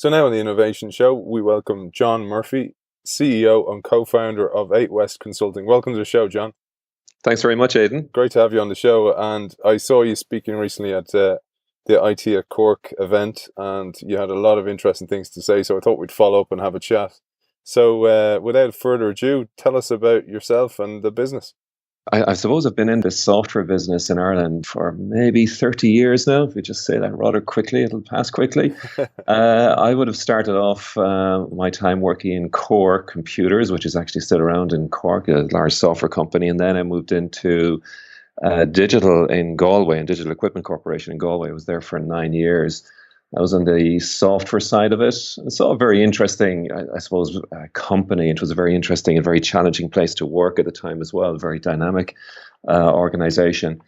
So now on the Innovation Show, we welcome John Murphy, CEO and co-founder of 8 West Consulting. Welcome to the show, John. Thanks very much, Aidan. Great to have you on the show. And I saw you speaking recently at the IT at Cork event, and you had a lot of interesting things to say. So I thought we'd follow up and have a chat. So without further ado, tell us about yourself and the business. I suppose I've been in the software business in Ireland for maybe 30 years now. If we just say that rather quickly, it'll pass quickly. I would have started off my time working in Core Computers, which is actually still around in Cork, a large software company. And then I moved into digital in Galway, and Digital Equipment Corporation in Galway. I was there for 9 years. I was on the software side of it. I saw a very interesting, I suppose, company. It was a very interesting and very challenging place to work at the time as well, a very dynamic organization.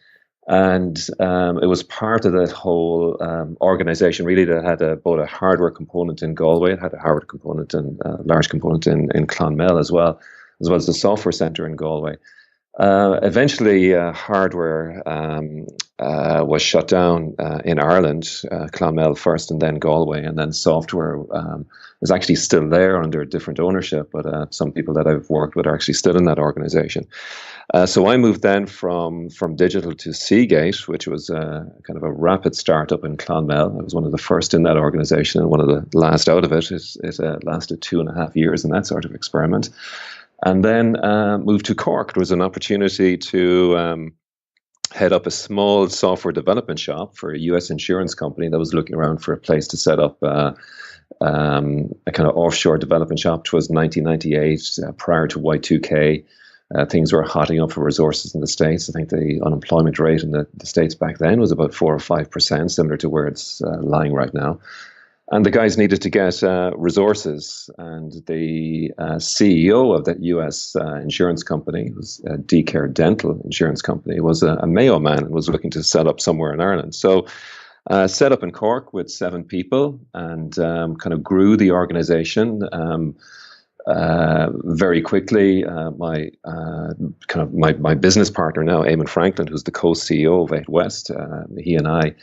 And it was part of that whole organization, really, that had both a hardware component in Galway, it had a hardware component and a large component in Clonmel as well as the software centre in Galway. Eventually, hardware was shut down in Ireland, Clonmel first and then Galway, and then software is actually still there under different ownership, but some people that I've worked with are actually still in that organization. So I moved then from digital to Seagate, which was kind of a rapid startup in Clonmel. I was one of the first in that organization and one of the last out of it. It lasted 2.5 years in that sort of experiment. And then moved to Cork. There was an opportunity to head up a small software development shop for a US insurance company that was looking around for a place to set up a kind of offshore development shop. It was 1998, prior to Y2K. Things were hotting up for resources in the States. I think the unemployment rate in the States back then was about 4 or 5%, similar to where it's lying right now. And the guys needed to get resources, and the CEO of that US insurance company, was a D-Care Dental insurance company, was a Mayo man and was looking to set up somewhere in Ireland. So set up in Cork with 7 people and kind of grew the organization very quickly. My business partner now, Eamon Franklin, who's the co-CEO of 8 West, he and I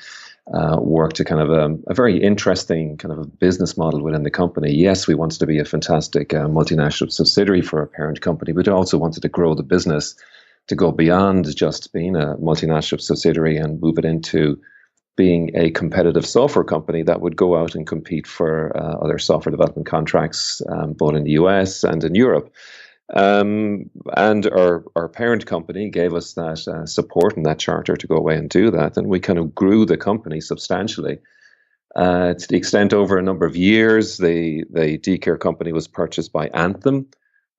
worked to kind of a very interesting kind of a business model within the company. Yes, we wanted to be a fantastic multinational subsidiary for a parent company, but we also wanted to grow the business to go beyond just being a multinational subsidiary and move it into being a competitive software company that would go out and compete for other software development contracts, both in the US and in Europe. And our parent company gave us that support and that charter to go away and do that. And we kind of grew the company substantially. To the extent over a number of years, the D-Care company was purchased by Anthem.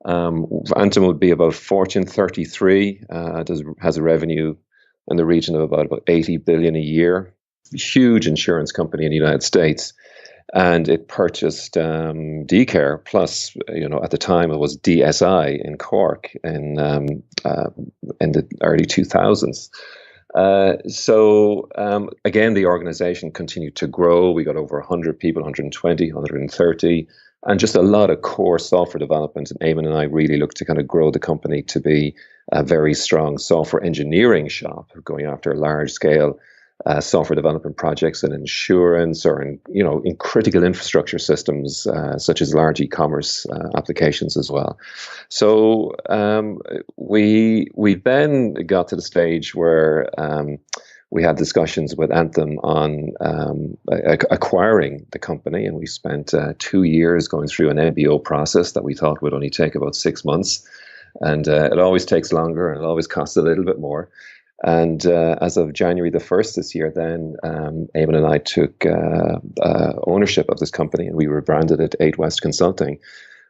Anthem would be about Fortune 33, has a revenue in the region of about 80 billion a year. Huge insurance company in the United States. And it purchased D-Care, plus, at the time it was DSI in Cork in the early 2000s. Again, the organization continued to grow. We got over 100 people, 120, 130, and just a lot of core software development. And Eamon and I really looked to kind of grow the company to be a very strong software engineering shop, going after large scale software development projects in insurance or in critical infrastructure systems such as large e-commerce applications as well. So we then got to the stage where we had discussions with Anthem on acquiring the company, and we spent 2 years going through an MBO process that we thought would only take about 6 months, and it always takes longer and it always costs a little bit more. And as of January the 1st this year, then Eamon and I took ownership of this company, and we rebranded it 8 West Consulting.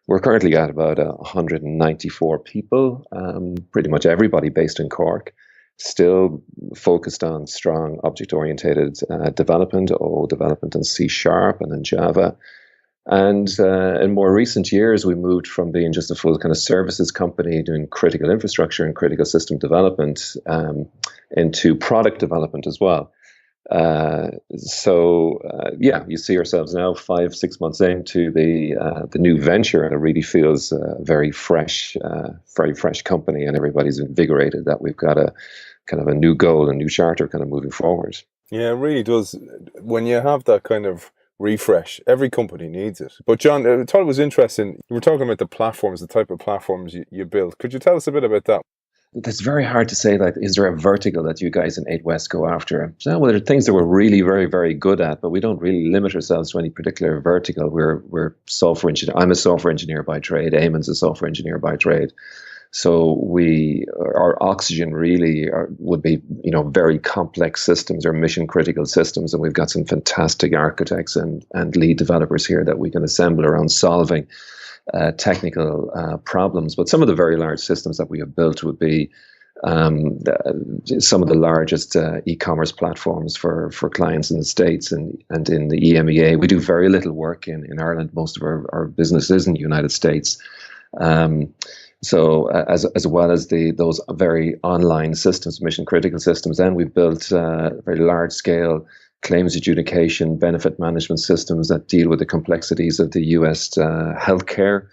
We're currently at about 194 people, pretty much everybody based in Cork, still focused on strong object-oriented development, development in C# and in Java. And in more recent years, we moved from being just a full kind of services company doing critical infrastructure and critical system development into product development as well. You see ourselves now 5-6 months into the new venture, and it really feels a very fresh company, and everybody's invigorated that we've got a kind of a new goal, a new charter kind of moving forward. Yeah, it really does. When you have that kind of refresh. Every company needs it. But John, I thought it was interesting. You were talking about the platforms, the type of platforms you build. Could you tell us a bit about that? It's very hard to say that. Is there a vertical that you guys in 8 West go after? So, well, there are things that we're really very, very good at, but we don't really limit ourselves to any particular vertical. We're software engineer. I'm a software engineer by trade. Eamon's a software engineer by trade. So our oxygen really would be, very complex systems or mission critical systems, and we've got some fantastic architects and lead developers here that we can assemble around solving technical problems. But some of the very large systems that we have built would be some of the largest e-commerce platforms for clients in the States and in the EMEA. We do very little work in Ireland. Most of our business is in the United States. So as well as those very online systems, mission critical systems, and we've built very large scale claims adjudication, benefit management systems that deal with the complexities of the US healthcare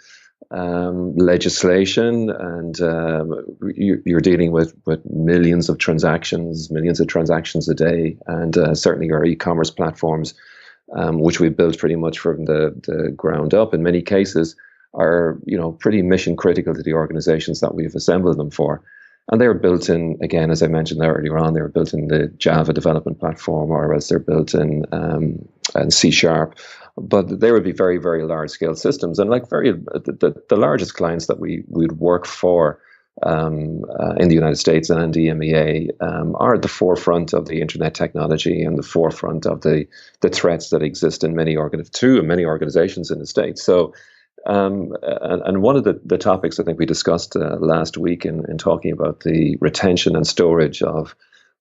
legislation, and you're dealing with millions of transactions a day, and certainly our e-commerce platforms, which we built pretty much from the ground up in many cases, are pretty mission critical to the organizations that we've assembled them for. And they're built in, again, as I mentioned earlier on, they're built in the Java development platform, or else they're built in C#. But they would be very, very large scale systems. And the largest clients that we would work for in the United States and EMEA are at the forefront of the internet technology and the forefront of the threats that exist in many organizations in the States. So and one of the topics I think we discussed last week in talking about the retention and storage of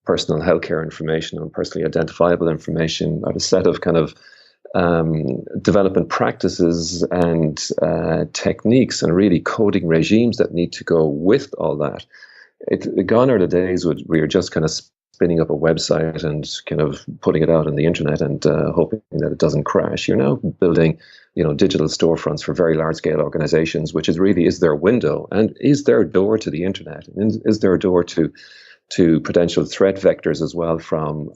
personal healthcare information and personally identifiable information are a set of kind of development practices and techniques and really coding regimes that need to go with all that. Gone are the days where you're just kind of spinning up a website and kind of putting it out on the internet and hoping that it doesn't crash. You're now building digital storefronts for very large scale organizations, which is their window and is their door to the internet, and is their door to potential threat vectors as well from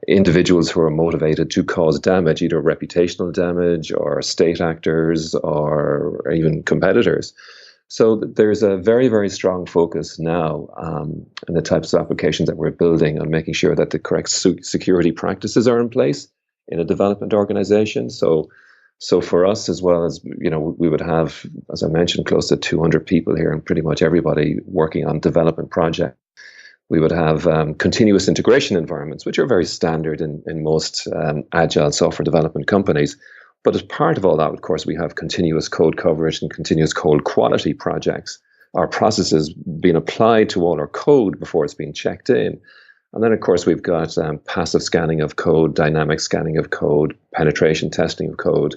individuals who are motivated to cause damage, either reputational damage or state actors or even competitors. So there's a very, very strong focus now in the types of applications that we're building on making sure that the correct security practices are in place in a development organization. So for us, as well as, we would have, as I mentioned, close to 200 people here and pretty much everybody working on development projects. We would have continuous integration environments, which are very standard in most agile software development companies. But as part of all that, of course, we have continuous code coverage and continuous code quality projects. Our processes being applied to all our code before it's being checked in. And then, of course, we've got passive scanning of code, dynamic scanning of code, penetration testing of code.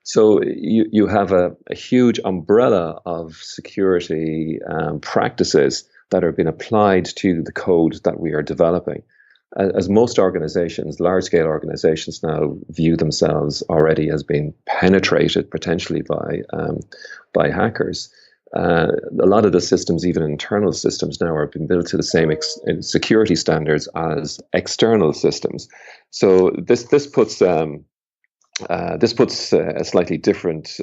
So you have a huge umbrella of security practices that are being applied to the code that we are developing. As most organizations, large-scale organizations now view themselves already as being penetrated potentially by hackers. A lot of the systems, even internal systems now, are being built to the same security standards as external systems. So this puts a slightly different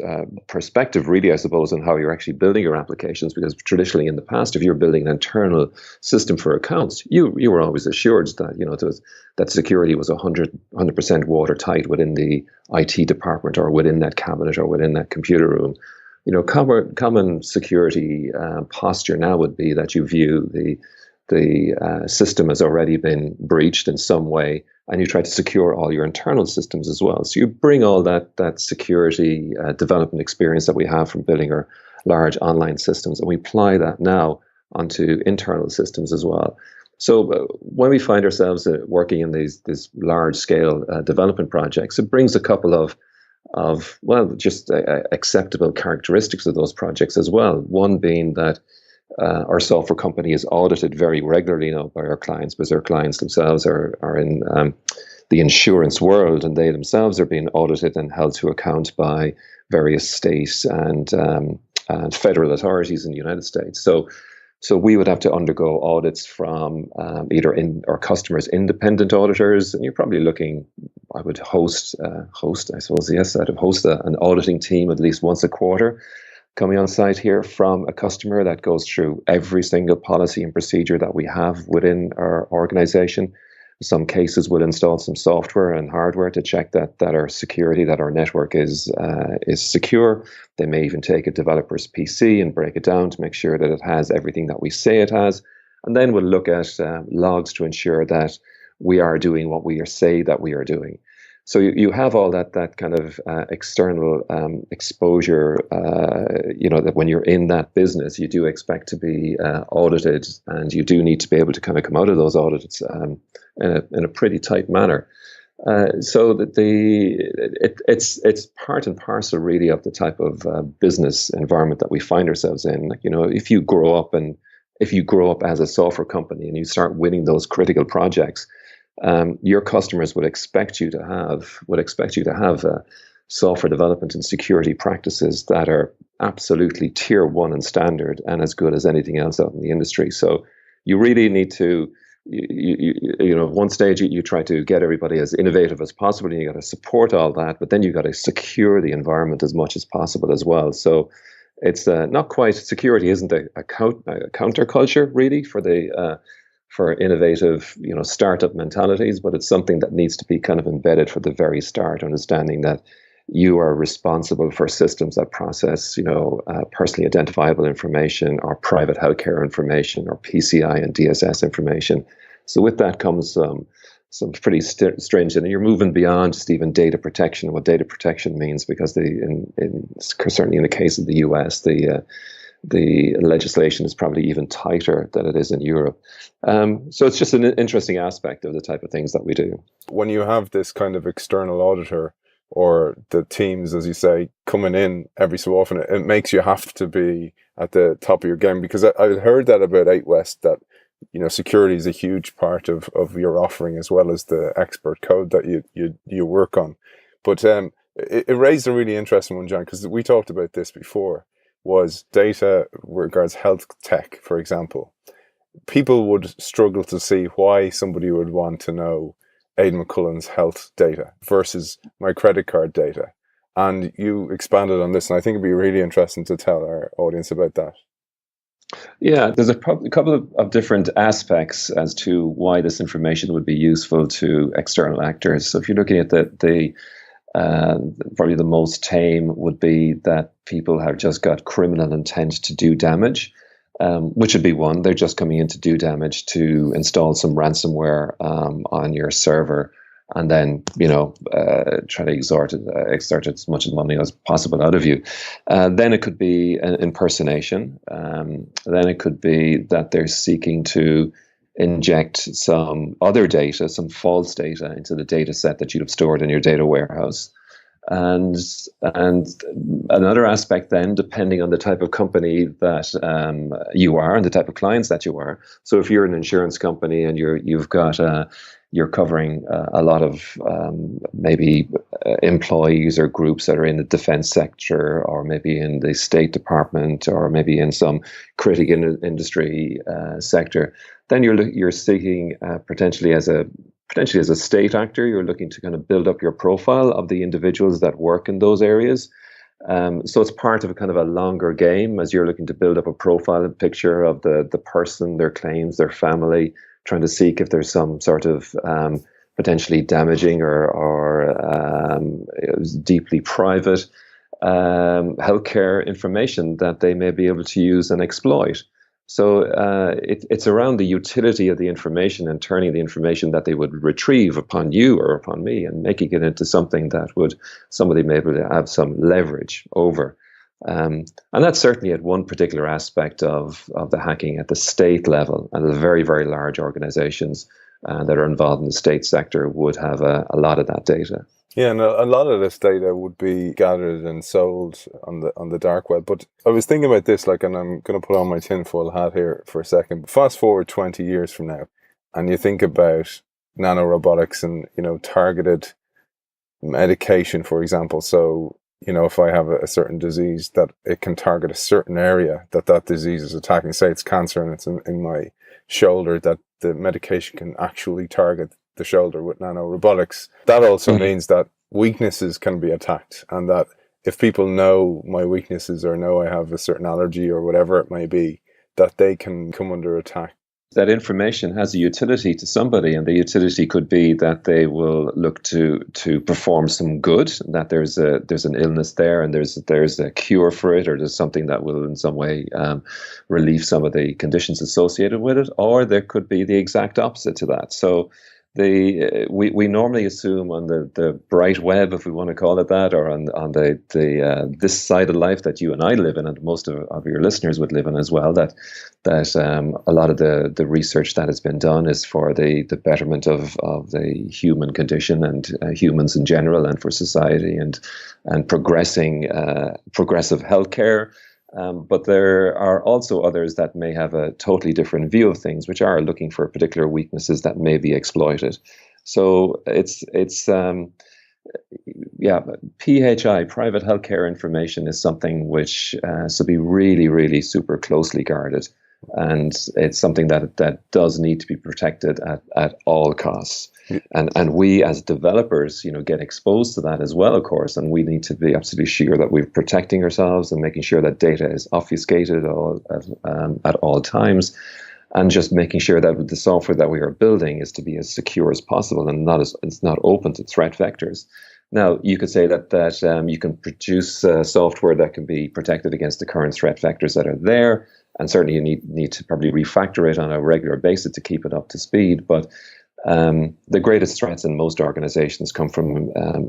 perspective, really, I suppose, on how you're actually building your applications. Because traditionally, in the past, if you're building an internal system for accounts, you were always assured that that security was 100% watertight within the IT department or within that cabinet or within that computer room. Common security posture now would be that you view the system has already been breached in some way, and you try to secure all your internal systems as well. So you bring all that security development experience that we have from building our large online systems, and we apply that now onto internal systems as well. So when we find ourselves working in these large scale development projects, it brings a couple of just acceptable characteristics of those projects as well. One being that our software company is audited very regularly now by our clients, because our clients themselves are in the insurance world, and they themselves are being audited and held to account by various state and federal authorities in the United States. So So we would have to undergo audits from either in our customers' independent auditors, and you're probably looking. I would host, I suppose, yes, I'd host an auditing team at least once a quarter, coming on site here from a customer that goes through every single policy and procedure that we have within our organization. In some cases, we'll install some software and hardware to check that our security, that our network is secure. They may even take a developer's PC and break it down to make sure that it has everything that we say it has. And then we'll look at logs to ensure that we are doing what we say that we are doing. So you have all that kind of external exposure. That when you're in that business, you do expect to be audited, and you do need to be able to kind of come out of those audits in a pretty tight manner. So that it's part and parcel really of the type of business environment that we find ourselves in. Like, if you grow up as a software company and you start winning those critical projects, your customers would expect you to have software development and security practices that are absolutely tier one and standard and as good as anything else out in the industry. So you really need to, at one stage you try to get everybody as innovative as possible, and you got to support all that, but then you got to secure the environment as much as possible as well. So it's not quite, security isn't a counterculture really for innovative, startup mentalities, but it's something that needs to be kind of embedded for the very start, understanding that you are responsible for systems that process, personally identifiable information or private healthcare information or PCI and DSS information. So with that comes some pretty stringent, and you're moving beyond just even data protection and what data protection means, because certainly in the case of the US, the legislation is probably even tighter than it is in Europe. So it's just an interesting aspect of the type of things that we do. When you have this kind of external auditor, or the teams, as you say, coming in every so often, it makes you have to be at the top of your game. Because I heard that about 8 West, that security is a huge part of your offering, as well as the expert code that you work on. But it raised a really interesting one, John, because we talked about this before, was data regards health tech, for example. People would struggle to see why somebody would want to know Aidan McCullen's health data versus my credit card data. And you expanded on this, and I think it'd be really interesting to tell our audience about that. Yeah, there's a couple of different aspects as to why this information would be useful to external actors. So if you're looking at probably the most tame would be that people have just got criminal intent to do damage, which would be one. They're just coming in to do damage, to install some ransomware on your server, and then try to extort as much money as possible out of you. Then it could be an impersonation. Then it could be that they're seeking to inject some other data, some false data, into the data set that you'd have stored in your data warehouse. And another aspect then, depending on the type of company that you are and the type of clients that you are. So if you're an insurance company and you're covering a lot of maybe employees or groups that are in the defense sector, or maybe in the State Department, or maybe in some critical industry sector, then you're seeking potentially as a state actor, you're looking to kind of build up your profile of the individuals that work in those areas. So it's part of a kind of a longer game, as you're looking to build up a profile and picture of the person, their claims, their family, trying to seek if there's some sort of potentially damaging or deeply private healthcare information that they may be able to use and exploit. So it's around the utility of the information and turning the information that they would retrieve upon you or upon me and making it into something that somebody may be able to have some leverage over. And that's certainly at one particular aspect of the hacking at the state level, and the very, very large organizations that are involved in the state sector would have a lot of that data. Yeah, and a lot of this data would be gathered and sold on the dark web. But I was thinking about this, and I'm going to put on my tinfoil hat here for a second. Fast forward 20 years from now, and you think about nanorobotics and targeted medication, for example. So if I have a certain disease, that it can target a certain area that disease is attacking. Say it's cancer and it's in my shoulder, that the medication can actually target the shoulder with nano robotics. That also means that weaknesses can be attacked, and that if people know my weaknesses or know I have a certain allergy or whatever it may be, that they can come under attack. That information has a utility to somebody, and the utility could be that they will look to perform some good, that there's an illness there and there's a cure for it, or there's something that will in some way relieve some of the conditions associated with it, or there could be the exact opposite to that. So we normally assume on the bright web, if we want to call it that, or on the this side of life that you and I live in, and most of your listeners would live in as well, that a lot of the research that has been done is for the betterment of the human condition and humans in general, and for society and progressive healthcare. But there are also others that may have a totally different view of things, which are looking for particular weaknesses that may be exploited. So it's PHI, private healthcare information, is something which should be really, really super closely guarded, and it's something that does need to be protected at all costs. And we as developers, get exposed to that as well, of course, and we need to be absolutely sure that we're protecting ourselves and making sure that data is obfuscated at all times, and just making sure that the software that we are building is to be as secure as possible and it's not open to threat vectors. Now, you could say that you can produce software that can be protected against the current threat vectors that are there, and certainly you need to probably refactor it on a regular basis to keep it up to speed. But the greatest threats in most organizations come from the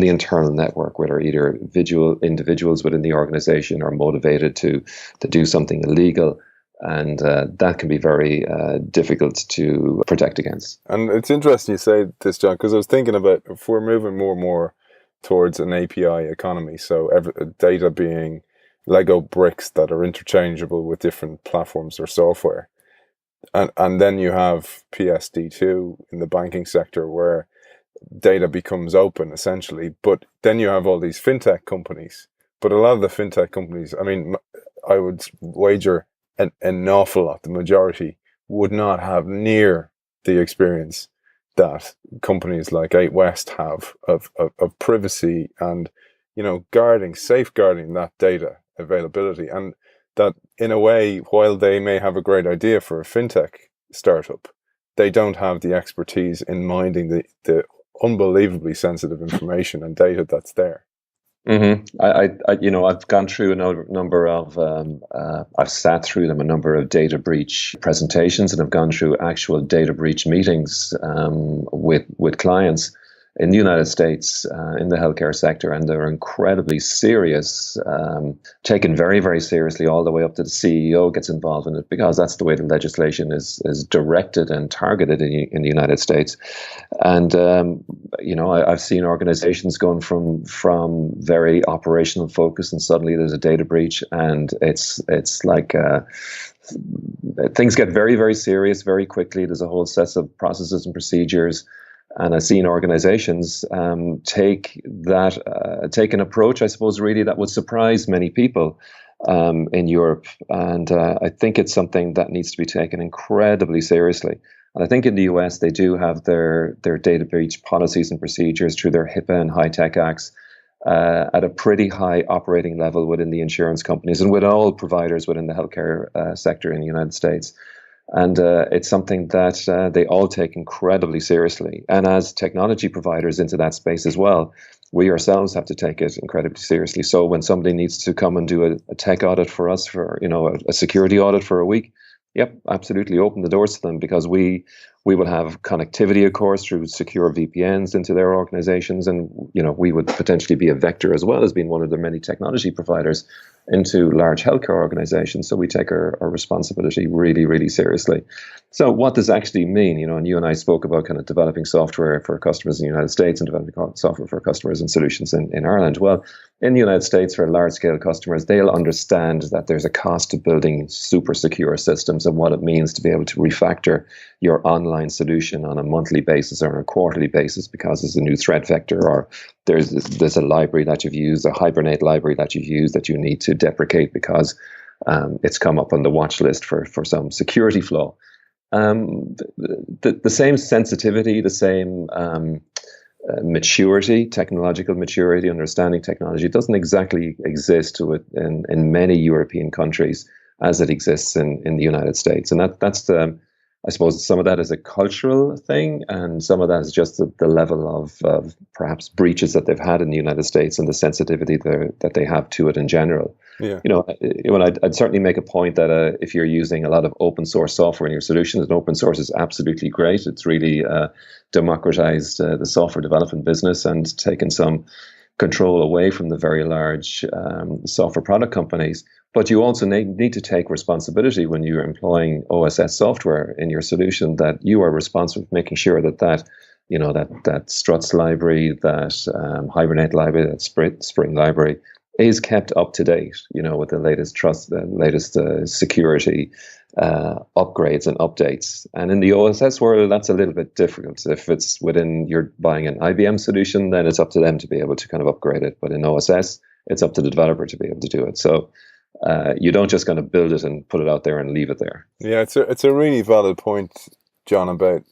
internal network, where either individuals within the organization are motivated to do something illegal, and that can be very difficult to protect against. And it's interesting you say this, John, because I was thinking about, if we're moving more and more towards an API economy, so data being Lego bricks that are interchangeable with different platforms or software. And then you have PSD2 in the banking sector, where data becomes open essentially. But then you have all these fintech companies. But a lot of the fintech companies, I mean, I would wager an awful lot, the majority, would not have near the experience that companies like 8 West have of privacy and, safeguarding that data availability. And that, in a way, while they may have a great idea for a fintech startup, they don't have the expertise in minding the unbelievably sensitive information and data that's there. Mm-hmm. I've gone through I've sat through them, a number of data breach presentations, and I've gone through actual data breach meetings with clients in the United States in the healthcare sector, and they're incredibly serious, taken very, very seriously, all the way up to the CEO gets involved in it, because that's the way the legislation is directed and targeted in the United States. And I've seen organizations going from very operational focus, and suddenly there's a data breach, and it's like things get very, very serious very quickly. There's a whole set of processes and procedures. And I've seen organizations take an approach, I suppose, really, that would surprise many people in Europe. And I think it's something that needs to be taken incredibly seriously. And I think in the US, they do have their data breach policies and procedures through their HIPAA and high-tech acts at a pretty high operating level within the insurance companies and with all providers within the healthcare sector in the United States. And it's something that they all take incredibly seriously. And as technology providers into that space as well, we ourselves have to take it incredibly seriously. So when somebody needs to come and do a tech audit for us, for a security audit for a week, yep, absolutely open the doors to them, because we will have connectivity, of course, through secure VPNs into their organizations, and we would potentially be a vector as well as being one of the many technology providers into large healthcare organizations. So we take our responsibility really, really seriously. So what does actually mean? And you and I spoke about kind of developing software for customers in the United States and developing software for customers and solutions in Ireland. Well, in the United States, for large scale customers, they'll understand that there's a cost to building super secure systems and what it means to be able to refactor your online solution on a monthly basis or on a quarterly basis because there's a new threat vector, or there's a library that you've used, a Hibernate library that you've used that you need to deprecate because it's come up on the watch list for some security flaw. The same sensitivity, the same maturity, technological maturity, understanding technology doesn't exactly exist in many European countries as it exists in the United States. And that's the, I suppose some of that is a cultural thing, and some of that is just the level of perhaps breaches that they've had in the United States and the sensitivity that they have to it in general. Yeah. I'd certainly make a point that if you're using a lot of open source software in your solutions, and open source is absolutely great. It's really democratized the software development business and taken some control away from the very large software product companies. But you also need to take responsibility when you're employing OSS software in your solution, that you are responsible for making sure that Struts library, that Hibernate library, that Spring library is kept up to date, with the latest security upgrades and updates. And in the OSS world, that's a little bit difficult. If it's you're buying an IBM solution, then it's up to them to be able to kind of upgrade it. But in OSS, it's up to the developer to be able to do it. So you don't just kind of build it and put it out there and leave it there. Yeah, it's a really valid point, John, about,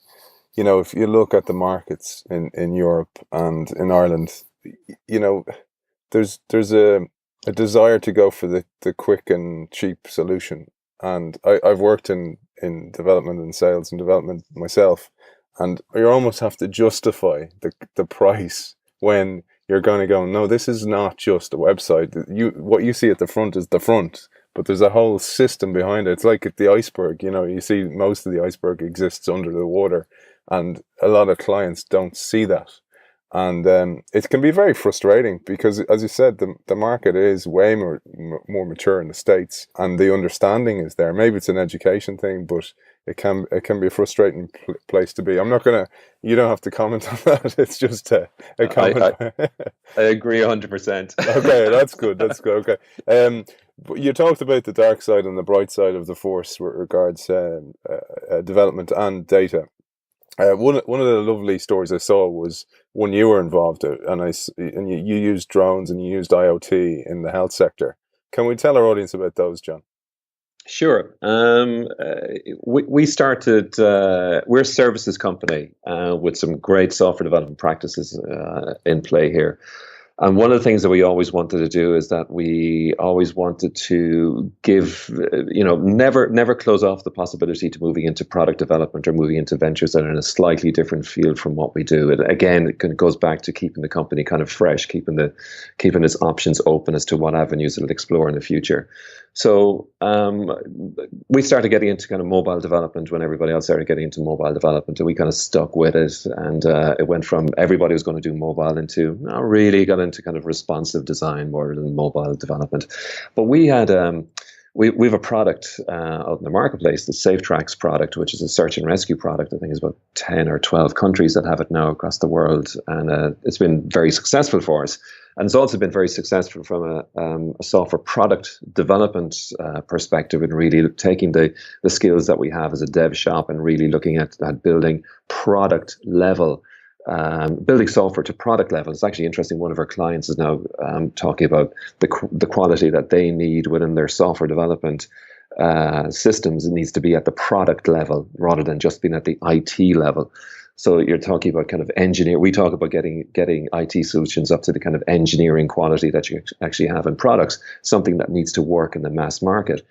if you look at the markets in Europe and in Ireland, there's a desire to go for the quick and cheap solution. And I've worked in development and sales and development myself, and you almost have to justify the price when you're going to go, no, this is not just a website. What you see at the front is the front, but there's a whole system behind it. It's like the iceberg. You see most of the iceberg exists under the water, and a lot of clients don't see that. And it can be very frustrating because, as you said, the market is way more mature in the States, and the understanding is there. Maybe it's an education thing, but it can be a frustrating place to be. I'm not gonna. You don't have to comment on that. It's just a comment. I agree 100%. Okay, that's good. That's good. Okay. But you talked about the dark side and the bright side of the force with regards development and data. One of the lovely stories I saw was when you were involved, and you used drones and you used IoT in the health sector. Can we tell our audience about those, John? Sure. We started. We're a services company with some great software development practices in play here. And one of the things that we always wanted to do is that we always wanted to give, never close off the possibility to moving into product development or moving into ventures that are in a slightly different field from what we do. And again, it goes back to keeping the company kind of fresh, keeping its options open as to what avenues it'll explore in the future. So we started getting into kind of mobile development when everybody else started getting into mobile development, and we kind of stuck with it. And it went from everybody was going to do mobile into really got into kind of responsive design more than mobile development. But we had we have a product out in the marketplace, the SafeTracks product, which is a search and rescue product. I think it's about 10 or 12 countries that have it now across the world, and it's been very successful for us. And it's also been very successful from a software product development perspective, and really taking the skills that we have as a dev shop and really looking at building product level, building software to product level. It's actually interesting. One of our clients is now talking about the quality that they need within their software development systems. It needs to be at the product level rather than just being at the IT level. So you're talking about kind of engineer. We talk about getting IT solutions up to the kind of engineering quality that you actually have in products, something that needs to work in the mass market.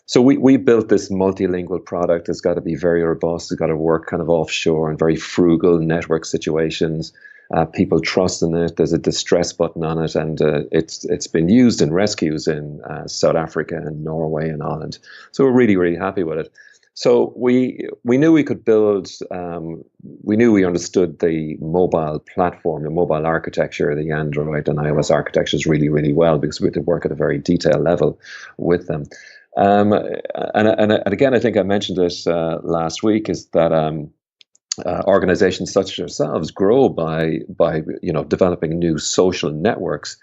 So we built this multilingual product. It's got to be very robust. It's got to work kind of offshore in very frugal network situations. People trust in it. There's a distress button on it, and it's been used in rescues in South Africa and Norway and Ireland. So we're really, really happy with it. So we knew we could build, we knew we understood the mobile platform, the mobile architecture, the Android and iOS architectures really, really well, because we had to work at a very detailed level with them. And again, I think I mentioned this last week, is that organizations such as yourselves grow by developing new social networks.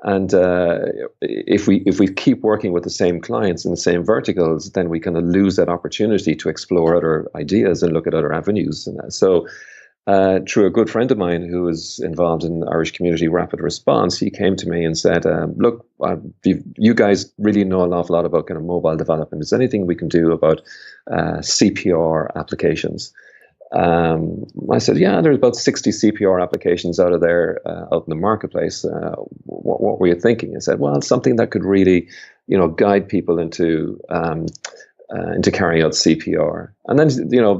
And if we keep working with the same clients in the same verticals, then we kind of lose that opportunity to explore other ideas and look at other avenues. And so, through a good friend of mine who was involved in Irish Community Rapid Response, he came to me and said, "Look, you guys really know an awful lot about kind of mobile development. Is there anything we can do about CPR applications?" I said, yeah, there's about 60 CPR applications out of there, out in the marketplace. What were you thinking? He said, well, something that could really, guide people into carrying out CPR. And then,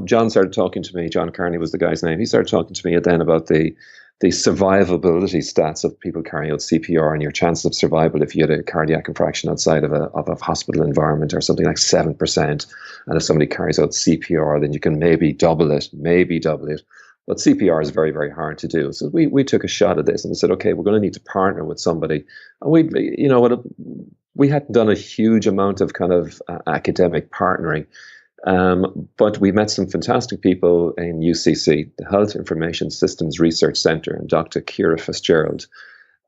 John started talking to me. John Carney was the guy's name. He started talking to me then about the survivability stats of people carrying out CPR and your chances of survival if you had a cardiac infraction outside of a hospital environment or something like 7%. And if somebody carries out CPR, then you can maybe double it. But CPR is very, very hard to do. So we took a shot at this and said, okay, we're going to need to partner with somebody. And we hadn't done a huge amount of kind of academic partnering. But we met some fantastic people in UCC, the Health Information Systems Research Center, and Dr. Kira Fitzgerald.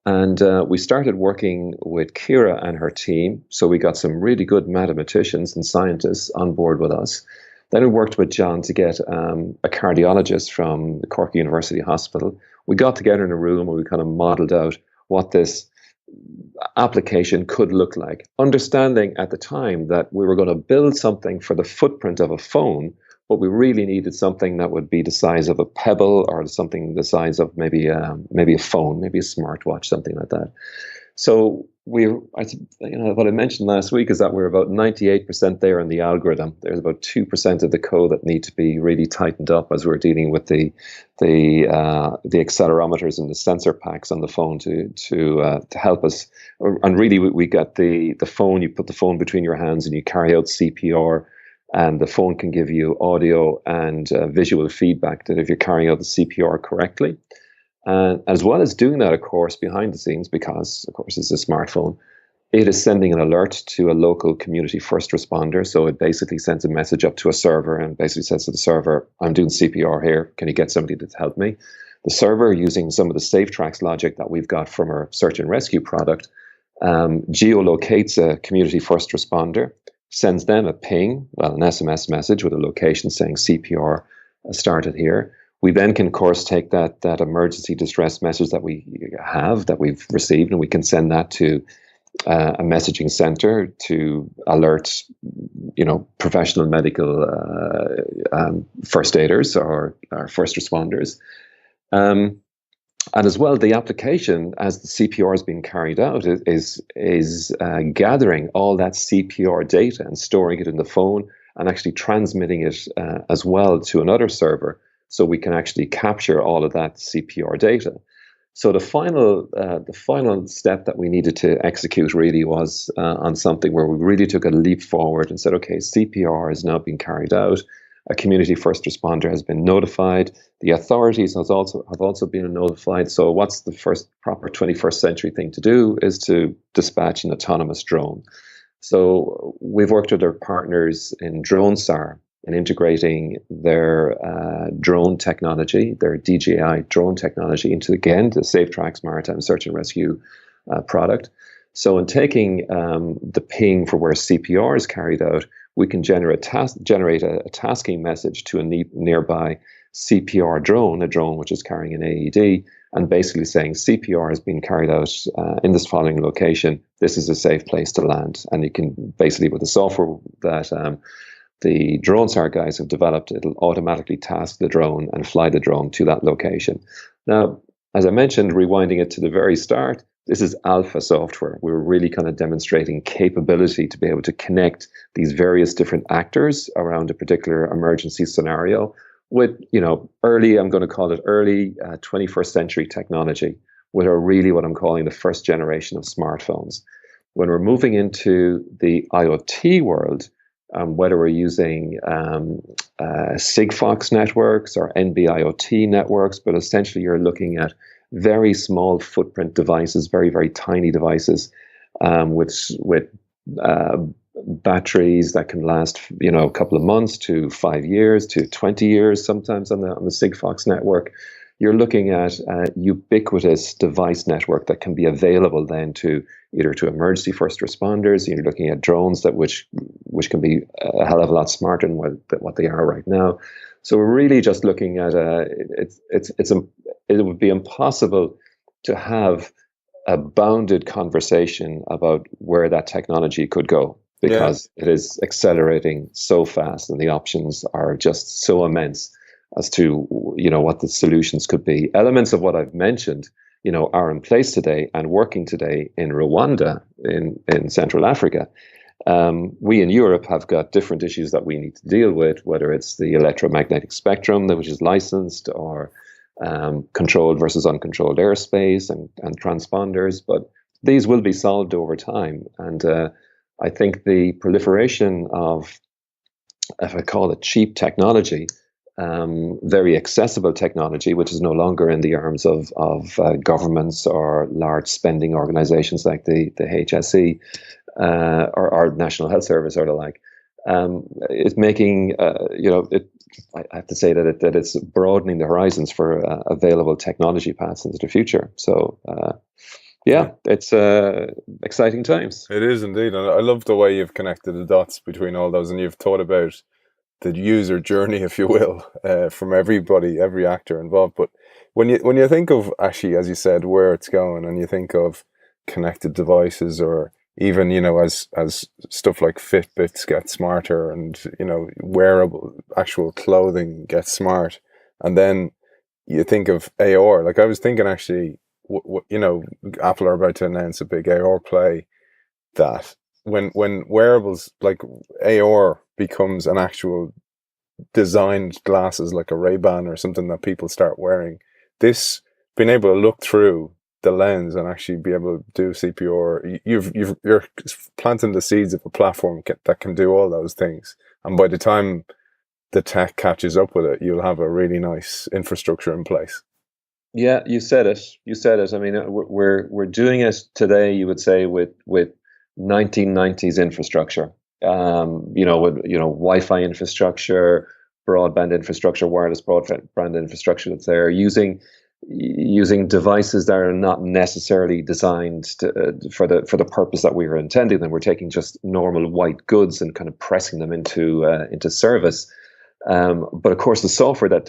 And we started working with Kira and her team. So we got some really good mathematicians and scientists on board with us. Then we worked with John to get a cardiologist from the Cork University Hospital. We got together in a room and we kind of modeled out what this application could look like, understanding at the time that we were going to build something for the footprint of a phone, but we really needed something that would be the size of a pebble or something the size of maybe a phone, maybe a smartwatch, something like that. So what I mentioned last week is that we're about 98% there in the algorithm. There's about 2% of the code that need to be really tightened up as we're dealing with the accelerometers and the sensor packs on the phone to help us. And really, we got the phone. You put the phone between your hands and you carry out CPR, and the phone can give you audio and visual feedback that if you're carrying out the CPR correctly. And as well as doing that, of course, behind the scenes, because, of course, it's a smartphone, it is sending an alert to a local community first responder. So it basically sends a message up to a server and basically says to the server, I'm doing CPR here. Can you get somebody to help me? The server, using some of the safe tracks logic that we've got from our search and rescue product, geolocates a community first responder, sends them a ping, an SMS message with a location saying CPR started here. We then can, of course, take that emergency distress message that we've received, and we can send that to a messaging center to alert, professional medical first aiders or first responders. And as well, the application, as the CPR is being carried out, is gathering all that CPR data and storing it in the phone and actually transmitting it as well to another server, so we can actually capture all of that CPR data. So the final step that we needed to execute really was on something where we really took a leap forward and said, okay, CPR is now being carried out. A community first responder has been notified. The authorities have also been notified. So what's the first proper 21st century thing to do is to dispatch an autonomous drone. So we've worked with our partners in DroneSAR in integrating their drone technology, their DJI drone technology, into, again, the SafeTracks Maritime Search and Rescue product. So in taking the ping for where CPR is carried out, we can generate a tasking message to a nearby CPR drone, a drone which is carrying an AED, and basically saying CPR has been carried out in this following location. This is a safe place to land. And you can basically, with the software that the DroneSAR guys have developed, it'll automatically task the drone and fly the drone to that location. Now, as I mentioned, rewinding it to the very start, this is alpha software. We're really kind of demonstrating capability to be able to connect these various different actors around a particular emergency scenario with, early, I'm going to call it early 21st century technology, with really what I'm calling the first generation of smartphones. When we're moving into the IoT world, whether we're using Sigfox networks or NB-IoT networks, but essentially you're looking at very small footprint devices, very, very tiny devices with batteries that can last, a couple of months to 5 years to 20 years, sometimes on the Sigfox network. you're looking at a ubiquitous device network that can be available then to either to emergency first responders. You're looking at drones that which can be a hell of a lot smarter than what they are right now. So we're really just looking at it would be impossible to have a bounded conversation about where that technology could go, because it is accelerating so fast and the options are just so immense as to what the solutions could be. Elements of what I've mentioned are in place today and working today in Rwanda, in Central Africa. We in Europe have got different issues that we need to deal with, whether it's the electromagnetic spectrum, which is licensed, or controlled versus uncontrolled airspace and transponders. But these will be solved over time. And I think the proliferation of, if I call it cheap technology, very accessible technology, which is no longer in the arms of governments or large spending organizations like the HSE or National Health Service or the like, is making I have to say that it's broadening the horizons for available technology paths into the future. So it's exciting times. It is indeed, and I love the way you've connected the dots between all those, and you've thought about the user journey, if you will, from everybody, every actor involved. But when you think of, actually, as you said, where it's going, and you think of connected devices, or even as stuff like Fitbits get smarter, and wearable actual clothing gets smart, and then you think of AR. Like, I was thinking, actually, Apple are about to announce a big AR play, that when wearables like AR becomes an actual designed glasses, like a Ray-Ban or something that people start wearing, this being able to look through the lens and actually be able to do CPR, you're planting the seeds of a platform that can do all those things. And by the time the tech catches up with it, you'll have a really nice infrastructure in place. Yeah, you said it. I mean, we're doing it today, you would say, with 1990s infrastructure. With Wi-Fi infrastructure, broadband infrastructure, wireless broadband infrastructure that's there, using devices that are not necessarily designed for the purpose that we were intending them. We're taking just normal white goods and kind of pressing them into service. But of course, the software that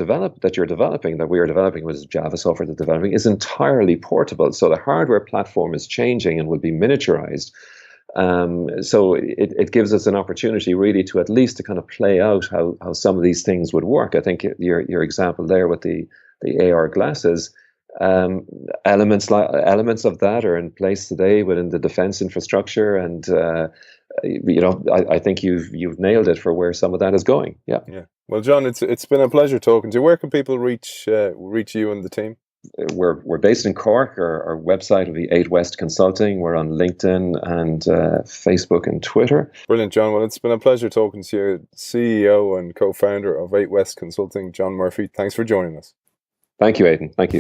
we are developing, which is Java software that's developing, is entirely portable. So the hardware platform is changing and will be miniaturized. So it gives us an opportunity really to at least to kind of play out how some of these things would work. I think your example there with the AR glasses, elements of that are in place today within the defense infrastructure, and I think you've nailed it for where some of that is going. Yeah. Well, John, it's been a pleasure talking to you. Where can people reach you and the team? We're based in Cork. Our website will be 8 West Consulting. We're on LinkedIn and Facebook and Twitter. Brilliant, John. Well, it's been a pleasure talking to you, CEO and co-founder of 8 West Consulting, John Murphy. Thanks for joining us. Thank you, Aidan. Thank you.